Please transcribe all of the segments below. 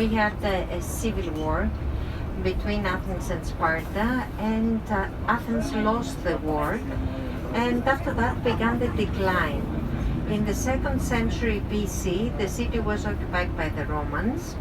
we had a civil war between Athens and Sparta, and Athens lost the war, and after that began the decline. In the 2nd century BC, the city was occupied by the Romans.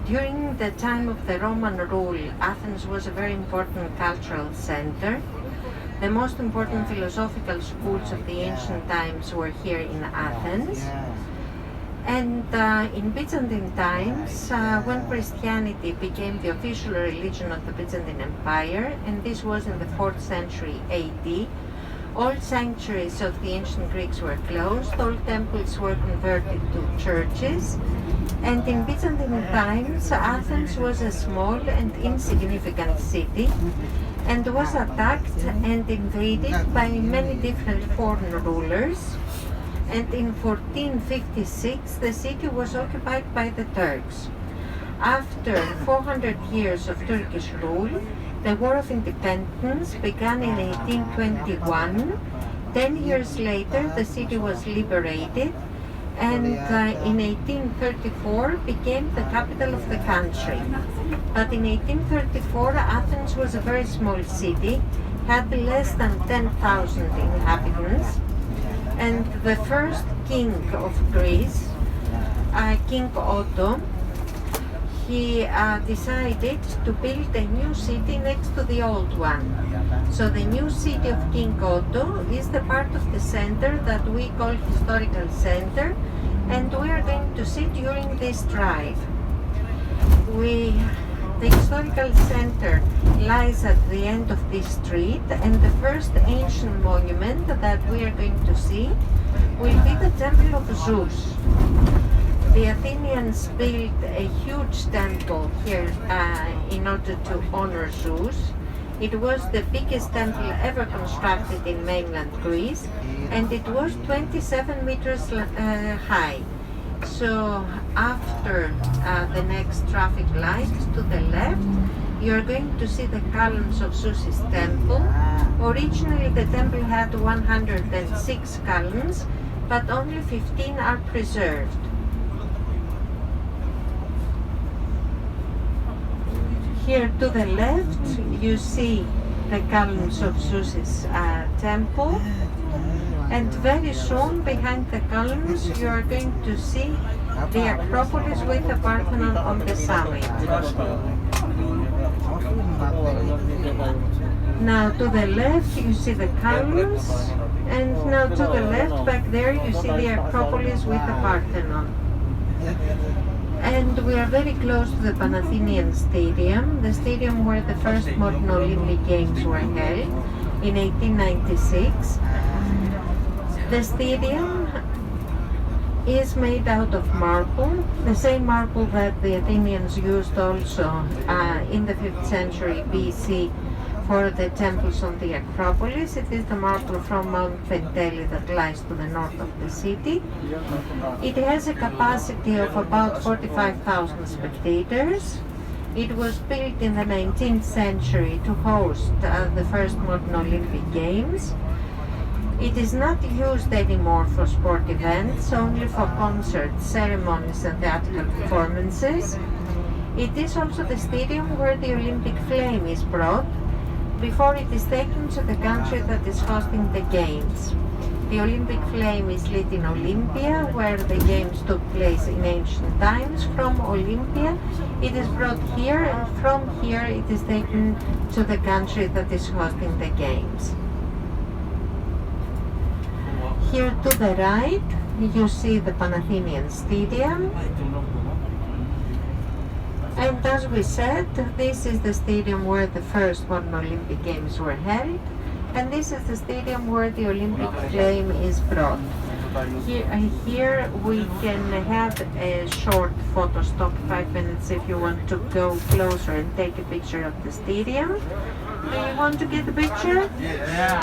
During the time of the Roman rule, Athens was a very important cultural center. The most important philosophical schools of the ancient times were here in Athens. And in Byzantine times, when Christianity became the official religion of the Byzantine Empire, and this was in the 4th century AD, all sanctuaries of the ancient Greeks were closed, all temples were converted to churches, and in Byzantine times, Athens was a small and insignificant city, and was attacked and invaded by many different foreign rulers. And in 1456, the city was occupied by the Turks. After 400 years of Turkish rule, the War of Independence began in 1821. 10 years later, the city was liberated, and in 1834 became the capital of the country. But in 1834, Athens was a very small city, had less than 10,000 inhabitants, and the first king of Greece, King Otto, he decided to build a new city next to the old one. So the new city of King Otto is the part of the center that we call historical center, and we are going to see during this drive. The historical center lies at the end of this street, and the first ancient monument that we are going to see will be the Temple of Zeus. The Athenians built a huge temple here in order to honor Zeus. It was the biggest temple ever constructed in mainland Greece, and it was 27 meters high. So after the next traffic light to the left, you're going to see the columns of Zeus's temple. Originally the temple had 106 columns, but only 15 are preserved. Here to the left, you see the columns of Zeus's temple. And very soon, behind the columns, you are going to see the Acropolis with the Parthenon on the summit. Now to the left, you see the columns, and now to the left, back there, you see the Acropolis with the Parthenon. And we are very close to the Panathinian Stadium, the stadium where the first modern Olympic Games were held in 1896. The stadium is made out of marble, the same marble that the Athenians used also in the 5th century BC for the temples on the Acropolis. It is the marble from Mount Penteli that lies to the north of the city. It has a capacity of about 45,000 spectators. It was built in the 19th century to host the first modern Olympic Games. It is not used anymore for sport events, only for concerts, ceremonies and theatrical performances. It is also the stadium where the Olympic flame is brought before it is taken to the country that is hosting the Games. The Olympic flame is lit in Olympia, where the Games took place in ancient times. From Olympia, it is brought here, and from here it is taken to the country that is hosting the Games. Here to the right, you see the Panahemian Stadium. And as we said, this is the stadium where the first modern Olympic Games were held. And this is the stadium where the Olympic flame is brought. Here we can have a short photo stop, 5 minutes if you want to go closer and take a picture of the stadium. Do you want to get a picture? Yeah.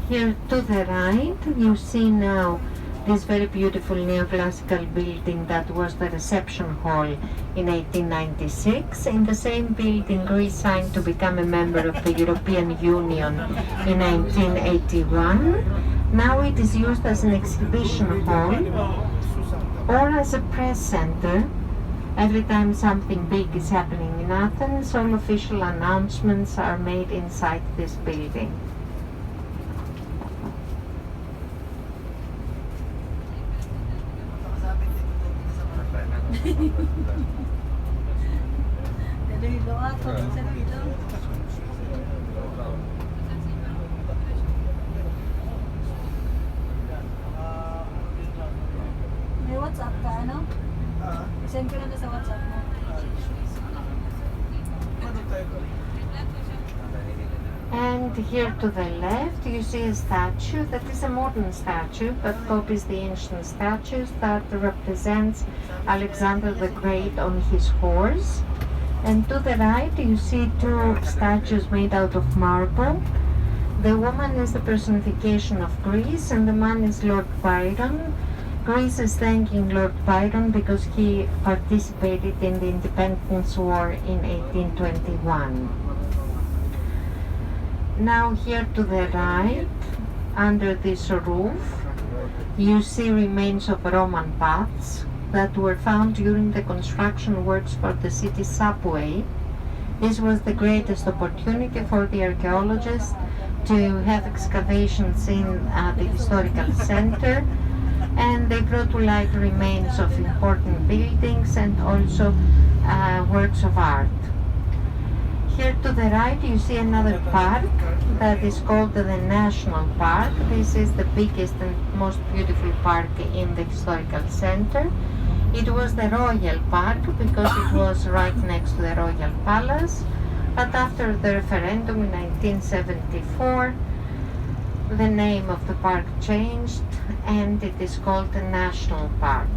Here to the right, you see now this very beautiful neoclassical building that was the reception hall in 1896. In the same building, Greece signed to become a member of the European Union in 1981. Now it is used as an exhibition hall or as a press center. Every time something big is happening in Athens, all official announcements are made inside this building. May WhatsApp ka, ano? Send ko lang sa WhatsApp mo. And here to the left you see a statue that is a modern statue but copies the ancient statues that represents Alexander the Great on his horse. And to the right you see two statues made out of marble. The woman is the personification of Greece and the man is Lord Byron. Greece is thanking Lord Byron because he participated in the Independence War in 1821. Now here to the right, under this roof, you see remains of Roman baths that were found during the construction works for the city subway. This was the greatest opportunity for the archaeologists to have excavations in the historical center, and they brought to light remains of important buildings and also works of art. Here to the right you see another park that is called the National Park. This is the biggest and most beautiful park in the historical center. It was the Royal Park because it was right next to the Royal Palace, but after the referendum in 1974 the name of the park changed and it is called the National Park.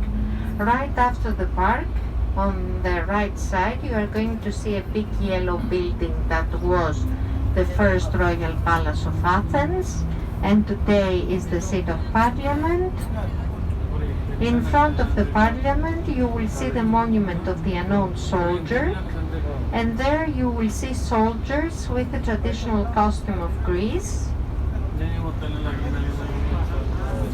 Right after the park, on the right side, you are going to see a big yellow building that was the first royal palace of Athens and today is the seat of parliament. In front of the parliament you will see the monument of the unknown soldier, and there you will see soldiers with the traditional costume of Greece.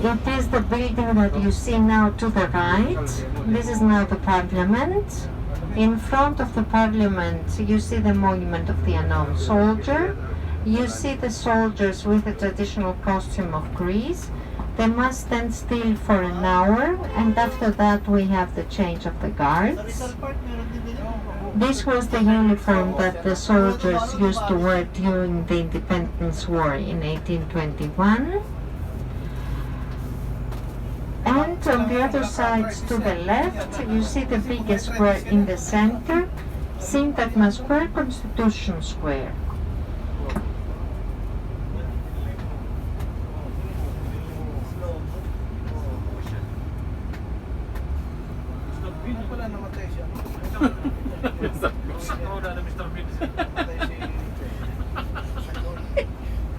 It is the building that you see now to the right. This is now the parliament. In front of the parliament you see the monument of the unknown soldier. You see the soldiers with the traditional costume of Greece. They must stand still for an hour and after that we have the change of the guards. This was the uniform that the soldiers used to wear during the Independence War in 1821. And on the other sides to the left, you see the biggest square in the center, Syntagma Square, Constitution Square.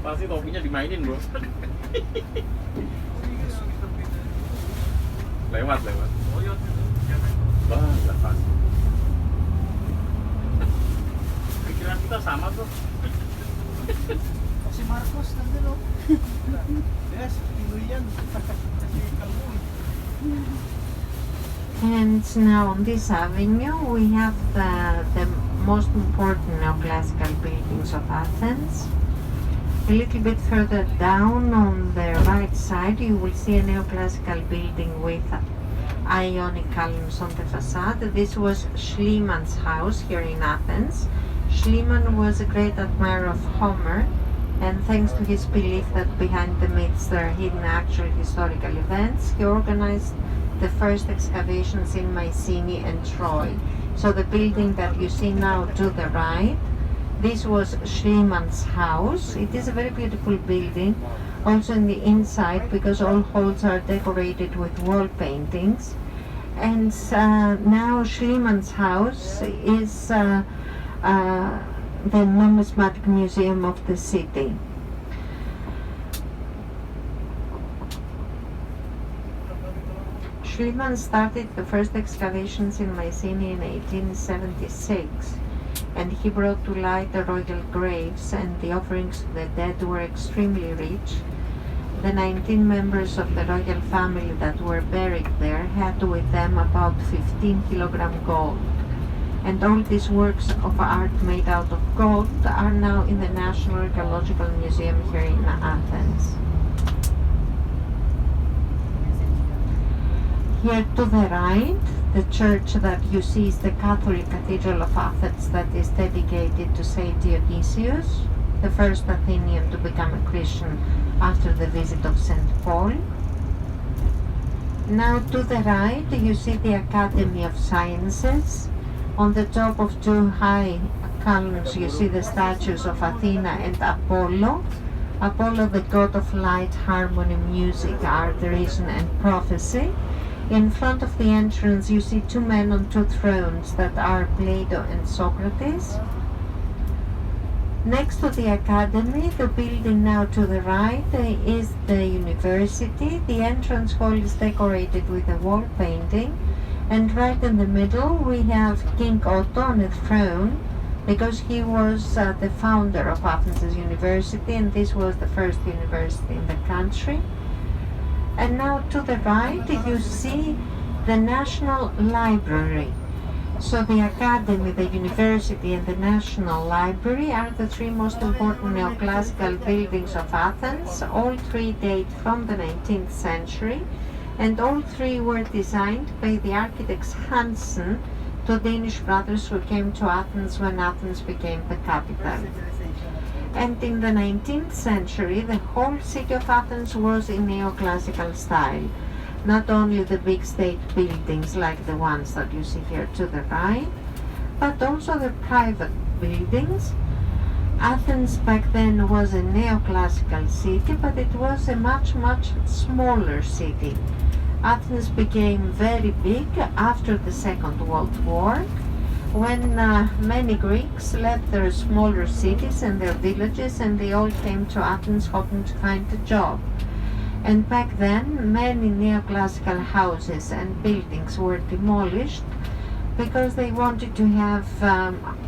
Pasti topinya dimainin, bro. Lewat. Wah, lepas. Pikiran kita sama tuh. Si Marcos nanti loh. Yes, Pinoyan. And now on this avenue we have the most important neoclassical buildings of Athens. A little bit further down on the right side you will see a neoclassical building with Ionic columns on the facade. This was Schliemann's house here in Athens. Schliemann was a great admirer of Homer, and thanks to his belief that behind the myths there are hidden actual historical events, he organized the first excavations in Mycenae and Troy. So the building that you see now to the right, this was Schliemann's house. It is a very beautiful building also in the inside, because all halls are decorated with wall paintings. And now Schliemann's house is the numismatic museum of the city. Schliemann started the first excavations in Mycenae in 1876, and he brought to light the royal graves, and the offerings to the dead were extremely rich. The 19 members of the royal family that were buried there had with them about 15 kilogram gold. And all these works of art made out of gold are now in the National Archaeological Museum here in Athens. Here to the right, the church that you see is the Catholic Cathedral of Athens that is dedicated to Saint Dionysius, the first Athenian to become a Christian after the visit of St. Paul. Now to the right, you see the Academy of Sciences. On the top of two high columns, you see the statues of Athena and Apollo. Apollo, the god of light, harmony, music, art, reason, and prophecy. In front of the entrance, you see two men on two thrones that are Plato and Socrates. Next to the academy, the building now to the right is the university. The entrance hall is decorated with a wall painting, and right in the middle we have King Otto on a throne, because he was the founder of Athens University, and this was the first university in the country. And now to the right you see the National Library. So the Academy, the University, and the National Library are the three most important neoclassical buildings of Athens. All three date from the 19th century, and all three were designed by the architects Hansen, two Danish brothers who came to Athens when Athens became the capital. And in the 19th century, the whole city of Athens was in neoclassical style. Not only the big state buildings like the ones that you see here to the right, but also the private buildings. Athens back then was a neoclassical city, but it was a much smaller city. Athens became very big after the Second World War, when many Greeks left their smaller cities and their villages, and they all came to Athens hoping to find a job. And back then, many neoclassical houses and buildings were demolished because they wanted to have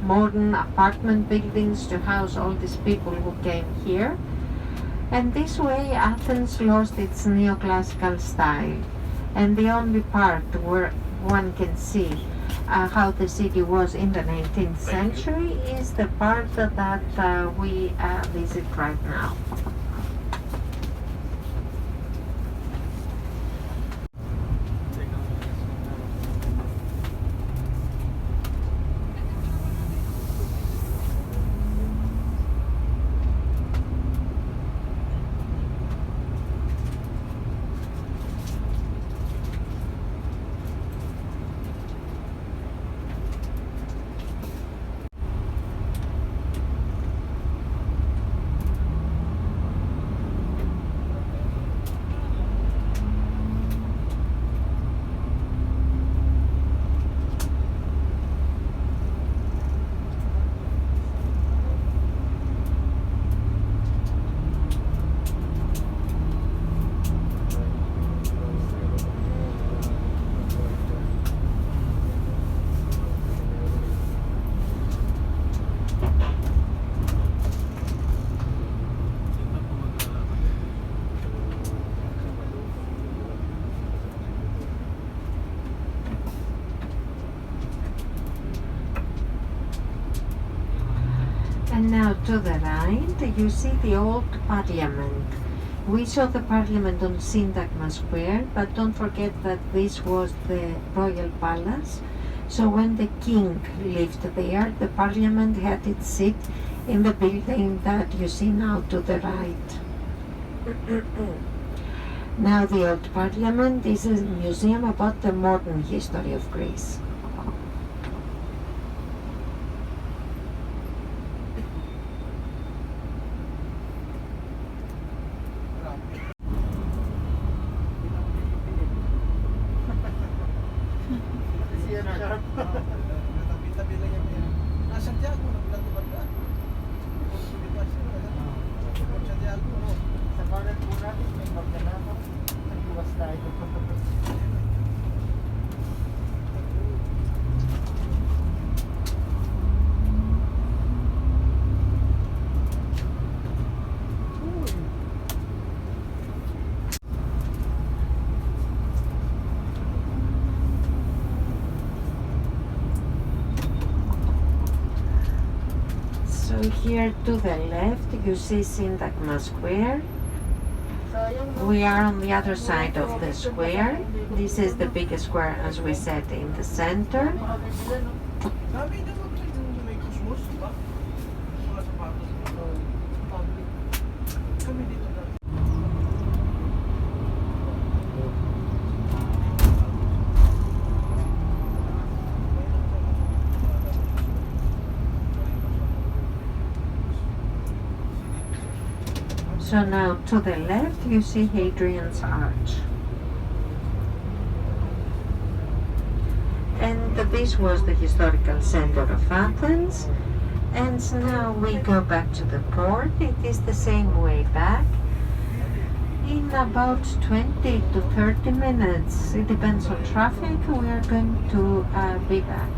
modern apartment buildings to house all these people who came here. And this way Athens lost its neoclassical style. And the only part where one can see how the city was in the 19th century is the part that we visit right now. And now to the right, you see the old Parliament. We saw the Parliament on Syntagma Square, but don't forget that this was the royal palace. So when the king lived there, the Parliament had its seat in the building that you see now to the right. Now the old Parliament is a museum about the modern history of Greece. So here to the left you see Syntagma Square. We are on the other side of the square. This is the biggest square, as we said, in the center. Sabi na may Cosmos, diba? Mga sapatos. Kami dito na. So now to the left you see Hadrian's Arch. And this was the historical center of Athens. And now we go back to the port. It is the same way back. In about 20 to 30 minutes, it depends on traffic, we are going to be back.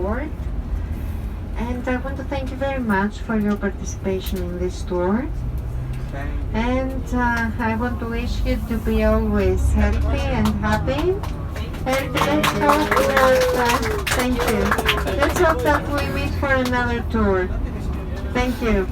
award. And I want to thank you very much for your participation in this tour. And I want to wish you to be always healthy and happy. And let's hope that, thank you. Let's hope that we meet for another tour. Thank you.